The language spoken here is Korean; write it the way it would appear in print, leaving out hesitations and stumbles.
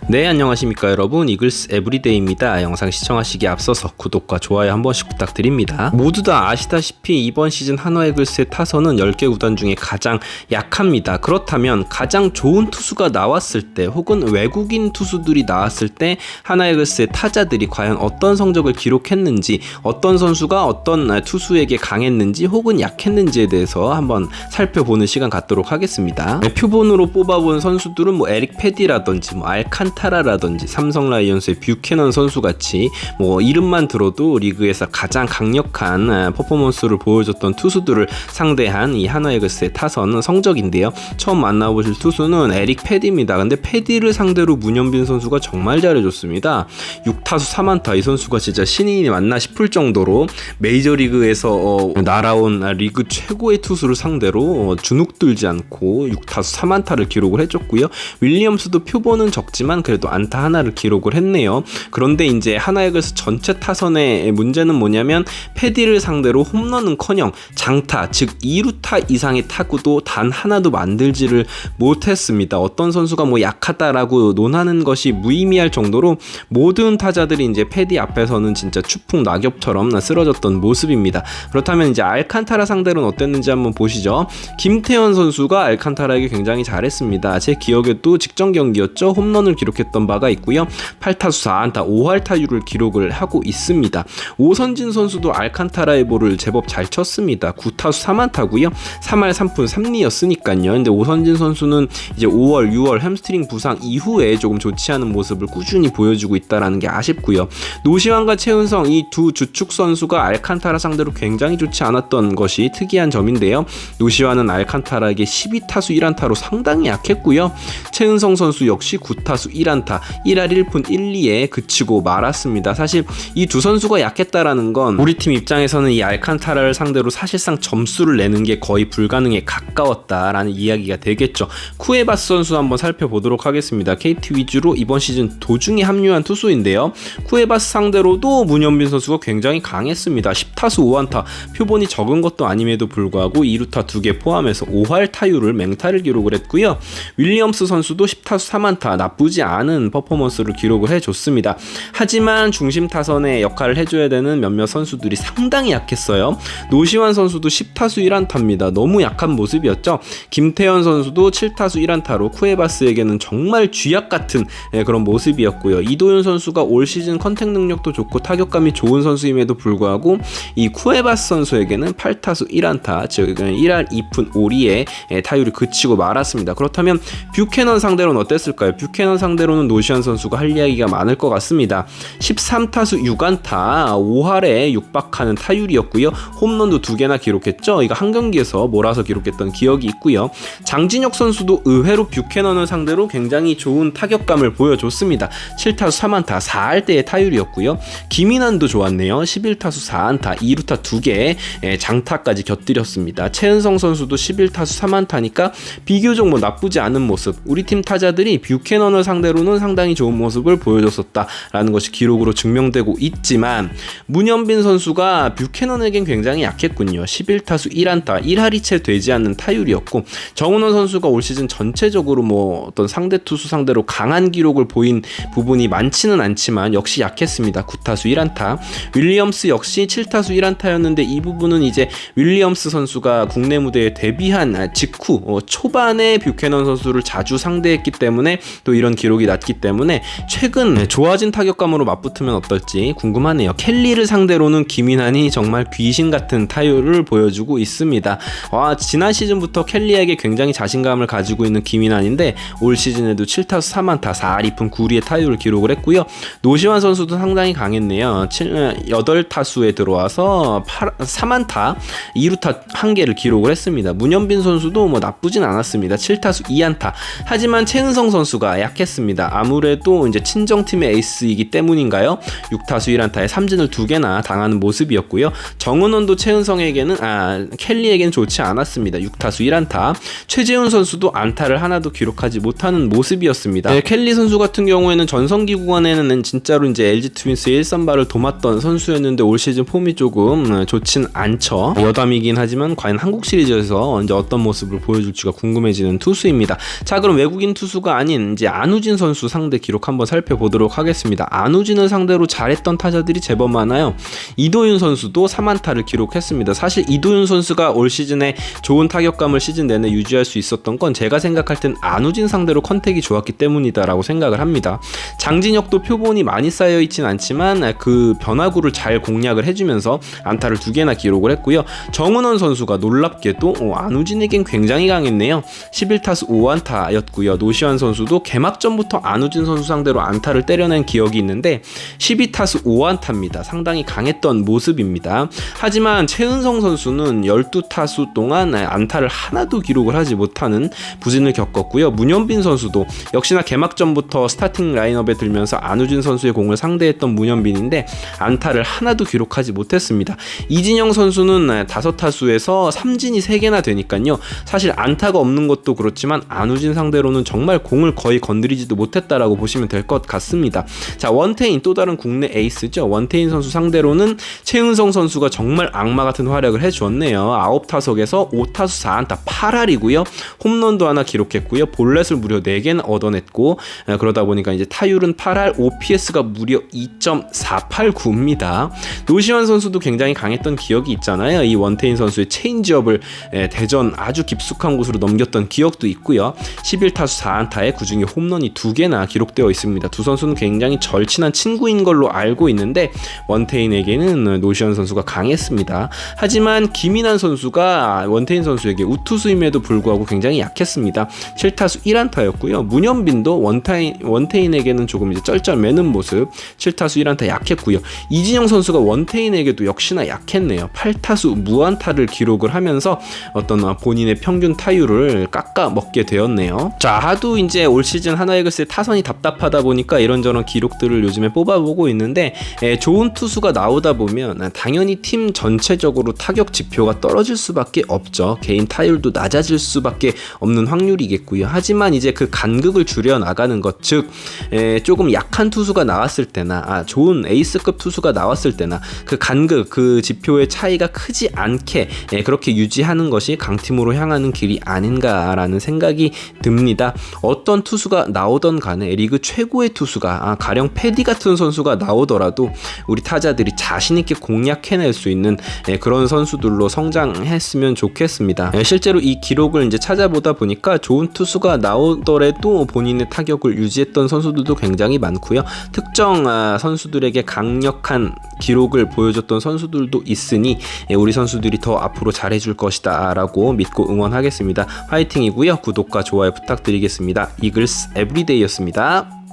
네, 안녕하십니까 여러분, 이글스 에브리데이입니다. 영상 시청하시기에 앞서서 구독과 좋아요 한 번씩 부탁드립니다. 모두 다 아시다시피 이번 시즌 한화 이글스의 타선은 10개 구단 중에 가장 약합니다. 그렇다면 가장 좋은 투수가 나왔을 때 혹은 외국인 투수들이 나왔을 때 한화 이글스의 타자들이 과연 어떤 성적을 기록했는지, 어떤 선수가 어떤 투수에게 강했는지 혹은 약했는지에 대해서 한번 살펴보는 시간 갖도록 하겠습니다. 표본으로 뽑아본 선수들은 에릭 패디라든지 알칸타라라든지 삼성 라이온스의 뷰캐넌 선수같이 이름만 들어도 리그에서 가장 강력한 퍼포먼스를 보여줬던 투수들을 상대한 이 한화 이글스의 타선은 성적인데요. 처음 만나보실 투수는 에릭 패디입니다. 근데 패디를 상대로 문현빈 선수가 정말 잘해줬습니다. 6타수 3안타, 이 선수가 진짜 신인이 맞나 싶을 정도로 메이저리그에서 날아온 리그 최고의 투수를 상대로 주눅들지 않고 6타수 3안타를 기록을 해줬고요. 윌리엄스도 표본은 적지만 그래도 안타 하나를 기록을 했네요. 그런데 이제 한화 이글스 전체 타선의 문제는 뭐냐면 패디를 상대로 홈런은커녕 장타, 즉 2루타 이상의 타구도 단 하나도 만들지를 못했습니다. 어떤 선수가 약하다라고 논하는 것이 무의미할 정도로 모든 타자들이 이제 패디 앞에서는 진짜 추풍 낙엽처럼 쓰러졌던 모습입니다. 그렇다면 이제 알칸타라 상대로는 어땠는지 한번 보시죠. 김태현 선수가 알칸타라에게 굉장히 잘했습니다. 제 기억에도 직전 경기였죠. 홈런을 기록했던 바가 있고요. 8타수 4안타 5할타율을 기록을 하고 있습니다. 오선진 선수도 알칸타라의 볼을 제법 잘 쳤습니다. 9타수 3안타고요. 3할 3푼 3리였으니까요. 근데 오선진 선수는 이제 5월, 6월 햄스트링 부상 이후에 조금 좋지 않은 모습을 꾸준히 보여주고 있다는 게 아쉽고요. 노시환과 최은성, 이 두 주축 선수가 알칸타라 상대로 굉장히 좋지 않았던 것이 특이한 점인데요. 노시환은 알칸타라에게 12타수 1안타로 상당히 약했고요. 최은성 선수 역시 9타수 1안타 1할 1푼 1리에 그치고 말았습니다. 사실 이 두 선수가 약했다라는 건 우리 팀 입장에서는 이 알칸타라를 상대로 사실상 점수를 내는 게 거의 불가능에 가까웠다라는 이야기가 되겠죠. 쿠에바스 선수 한번 살펴보도록 하겠습니다. KT 위주로 이번 시즌 도중에 합류한 투수인데요. 쿠에바스 상대로도 문현빈 선수가 굉장히 강했습니다. 10타수 5안타, 표본이 적은 것도 아님에도 불구하고 2루타 2개 포함해서 5할 타율을 맹타를 기록을 했고요. 윌리엄스 선수도 10타수 3안타, 나쁘지 않은 퍼포먼스를 기록을 해줬습니다. 하지만 중심 타선의 역할을 해줘야 되는 몇몇 선수들이 상당히 약했어요. 노시환 선수도 10타수 1안타입니다. 너무 약한 모습이었죠. 김태현 선수도 7타수 1안타로 쿠에바스에게는 정말 쥐약 같은 그런 모습이었고요. 이도윤 선수가 올 시즌 컨택 능력도 좋고 타격감이 좋은 선수임에도 불구하고 이 쿠에바스 선수에게는 8타수 1안타, 즉 1할 2푼 5리에 타율이 그치고 말았습니다. 그렇다면 뷰캐넌 상대로는 어땠을까요? 뷰캐넌 상대로는 노시환 선수가 할 이야기가 많을 것 같습니다. 13타수 6안타 5할에 육박하는 타율이었고요. 홈런도 2개나 기록했죠. 이거 한 경기에서 몰아서 기록했던 기억이 있고요. 장진혁 선수도 의외로 뷰캐넌을 상대로 굉장히 좋은 타격감을 보여줬습니다. 7타수 3안타 4할대의 타율이었고요. 김인환도 좋았네요. 11타수 4안타 2루타 2개 장타까지 곁들였습니다. 최은성 선수도 11타수 3안타니까 비교적 나쁘지 않은 모습, 우리 팀 타자들이 뷰캐넌을 상대로는 상당히 좋은 모습을 보여줬었다라는 것이 기록으로 증명되고 있지만 문현빈 선수가 뷰캐넌에겐 굉장히 약했군요. 11타수 1안타 1할이 채 되지 않는 타율이었고, 정은원 선수가 올 시즌 전체적으로 어떤 상대 투수 상대로 강한 기록을 보인 부분이 많지는 않지만 역시 약했습니다. 9타수 1안타. 윌리엄스 역시 7타수 1안타였는데 이 부분은 이제 윌리엄스 선수가 국내 무대에 데뷔한 직후 초반에 뷰캐넌 선수를 자주 상대했기 때문에 또 이런 기록이 났기 때문에 최근 좋아진 타격감으로 맞붙으면 어떨지 궁금하네요. 켈리를 상대로는 김인환이 정말 귀신 같은 타율을 보여주고 있습니다. 지난 시즌부터 켈리에게 굉장히 자신감을 가지고 있는 김인환인데 올 시즌에도 7타수 3안타 4할 2푼 9리의 타율을 기록을 했고요. 노시환 선수도 상당히 강했네요. 8타수에 들어와서 3안타 2루타 1개를 기록을 했습니다. 문현빈 선수도 나쁘진 않았습니다. 7타수 2안타. 하지만 최은성 선수가 약했습니다. 아무래도 이제 친정팀의 에이스이기 때문인가요? 6타수 1안타에 삼진을 2개나 당하는 모습이었고요. 정은원도 최은성에게는 켈리에게는 좋지 않았습니다. 6타수 1안타. 최재훈 선수도 안타를 하나도 기록하지 못하는 모습이었습니다. 켈리 선수 같은 경우에는 전성기 구간에는 진짜로 이제 LG 트윈스의 1선발을 도맡던 선수였는데 올 시즌 폼이 조금 좋진 않죠. 여담이긴 하지만 과연 한국 시리즈에서 이제 어떤 모습을 보여줄지가 궁금해지는 투수입니다. 자, 그럼 외국인 투수가 아닌 이제 안우진 안우진 선수 상대 기록 한번 살펴보도록 하겠습니다. 안우진을 상대로 잘했던 타자들이 제법 많아요. 이도윤 선수도 3안타를 기록했습니다. 사실 이도윤 선수가 올 시즌에 좋은 타격감을 시즌 내내 유지할 수 있었던 건 제가 생각할 땐 안우진 상대로 컨택이 좋았기 때문이다라고 생각을 합니다. 장진혁도 표본이 많이 쌓여있진 않지만 그 변화구를 잘 공략을 해주면서 안타를 2개나 기록을 했고요. 정은원 선수가 놀랍게도 안우진에겐 굉장히 강했네요. 11타수 5안타였고요. 노시환 선수도 개막전부터 안우진 선수 상대로 안타를 때려낸 기억이 있는데 12타수 5안타입니다. 상당히 강했던 모습입니다. 하지만 최은성 선수는 12타수 동안 안타를 하나도 기록을 하지 못하는 부진을 겪었고요. 문현빈 선수도 역시나 개막전부터 스타팅 라인업에 들면서 안우진 선수의 공을 상대했던 문현빈인데 안타를 하나도 기록하지 못했습니다. 이진영 선수는 5타수에서 삼진이 3개나 되니까요. 사실 안타가 없는 것도 그렇지만 안우진 상대로는 정말 공을 거의 건드리지도 못했다라고 보시면 될 것 같습니다. 자, 원태인 또 다른 국내 에이스죠. 원태인 선수 상대로는 최은성 선수가 정말 악마 같은 활약을 해주었네요. 9타석에서 5타수 4안타 8할이고요. 홈런도 하나 기록했고요. 볼넷을 무려 4개나 얻어냈고 그러다 보니까 이제 타율은 8할, OPS가 무려 2.489입니다. 노시환 선수도 굉장히 강했던 기억이 있잖아요. 이 원태인 선수의 체인지업을 대전 아주 깊숙한 곳으로 넘겼던 기억도 있고요. 11타수 4안타에 그중에 홈런이 2개나 기록되어 있습니다. 두 선수는 굉장히 절친한 친구인 걸로 알고 있는데 원태인에게는 노시환 선수가 강했습니다. 하지만 김인환 선수가 원태인 선수에게 우투수임에도 불구하고 굉장히 약했습니다. 7타수 1안타였고요. 문현빈도 원태인에게는 조금 이제 쩔쩔매는 모습, 7타수 1안타 약했고요. 이진영 선수가 원태인에게도 역시나 약했네요. 8타수 무안타를 기록을 하면서 어떤 본인의 평균 타율을 깎아 먹게 되었네요. 자, 하도 이제 올 시즌 하나이글스의 타선이 답답하다 보니까 이런저런 기록들을 요즘에 뽑아보고 있는데 좋은 투수가 나오다 보면 당연히 팀 전체적으로 타격 지표가 떨어질 수밖에 없죠. 개인 타율도 낮아질 수밖에 없는 확률이겠고요. 하지만 이제 그 간극을 줄여 나가는 것, 즉 조금 약한 투수가 나왔을 때나 좋은 에이스급 투수가 나왔을 때나 그 간극, 그 지표의 차이가 크지 않게 그렇게 유지하는 것이 강팀으로 향하는 길이 아닌가라는 생각이 듭니다. 어떤 투수가 나오던 간에 리그 최고의 투수가 가령 패디 같은 선수가 나오더라도 우리 타자들이 자신있게 공략해낼 수 있는 그런 선수들로 성장했으면 좋겠습니다. 실제로 이 기록을 이제 찾아보다 보니까 좋은 투수가 나오더라도 본인의 타격을 유지했던 선수들도 굉장히 많고요. 특정 선수들에게 강력한 기록을 보여줬던 선수들도 있으니 우리 선수들이 더 앞으로 잘해줄 것이다 라고 믿고 응원하겠습니다. 화이팅이고요. 구독과 좋아요 부탁드리겠습니다. 이글스 에브리데이였습니다.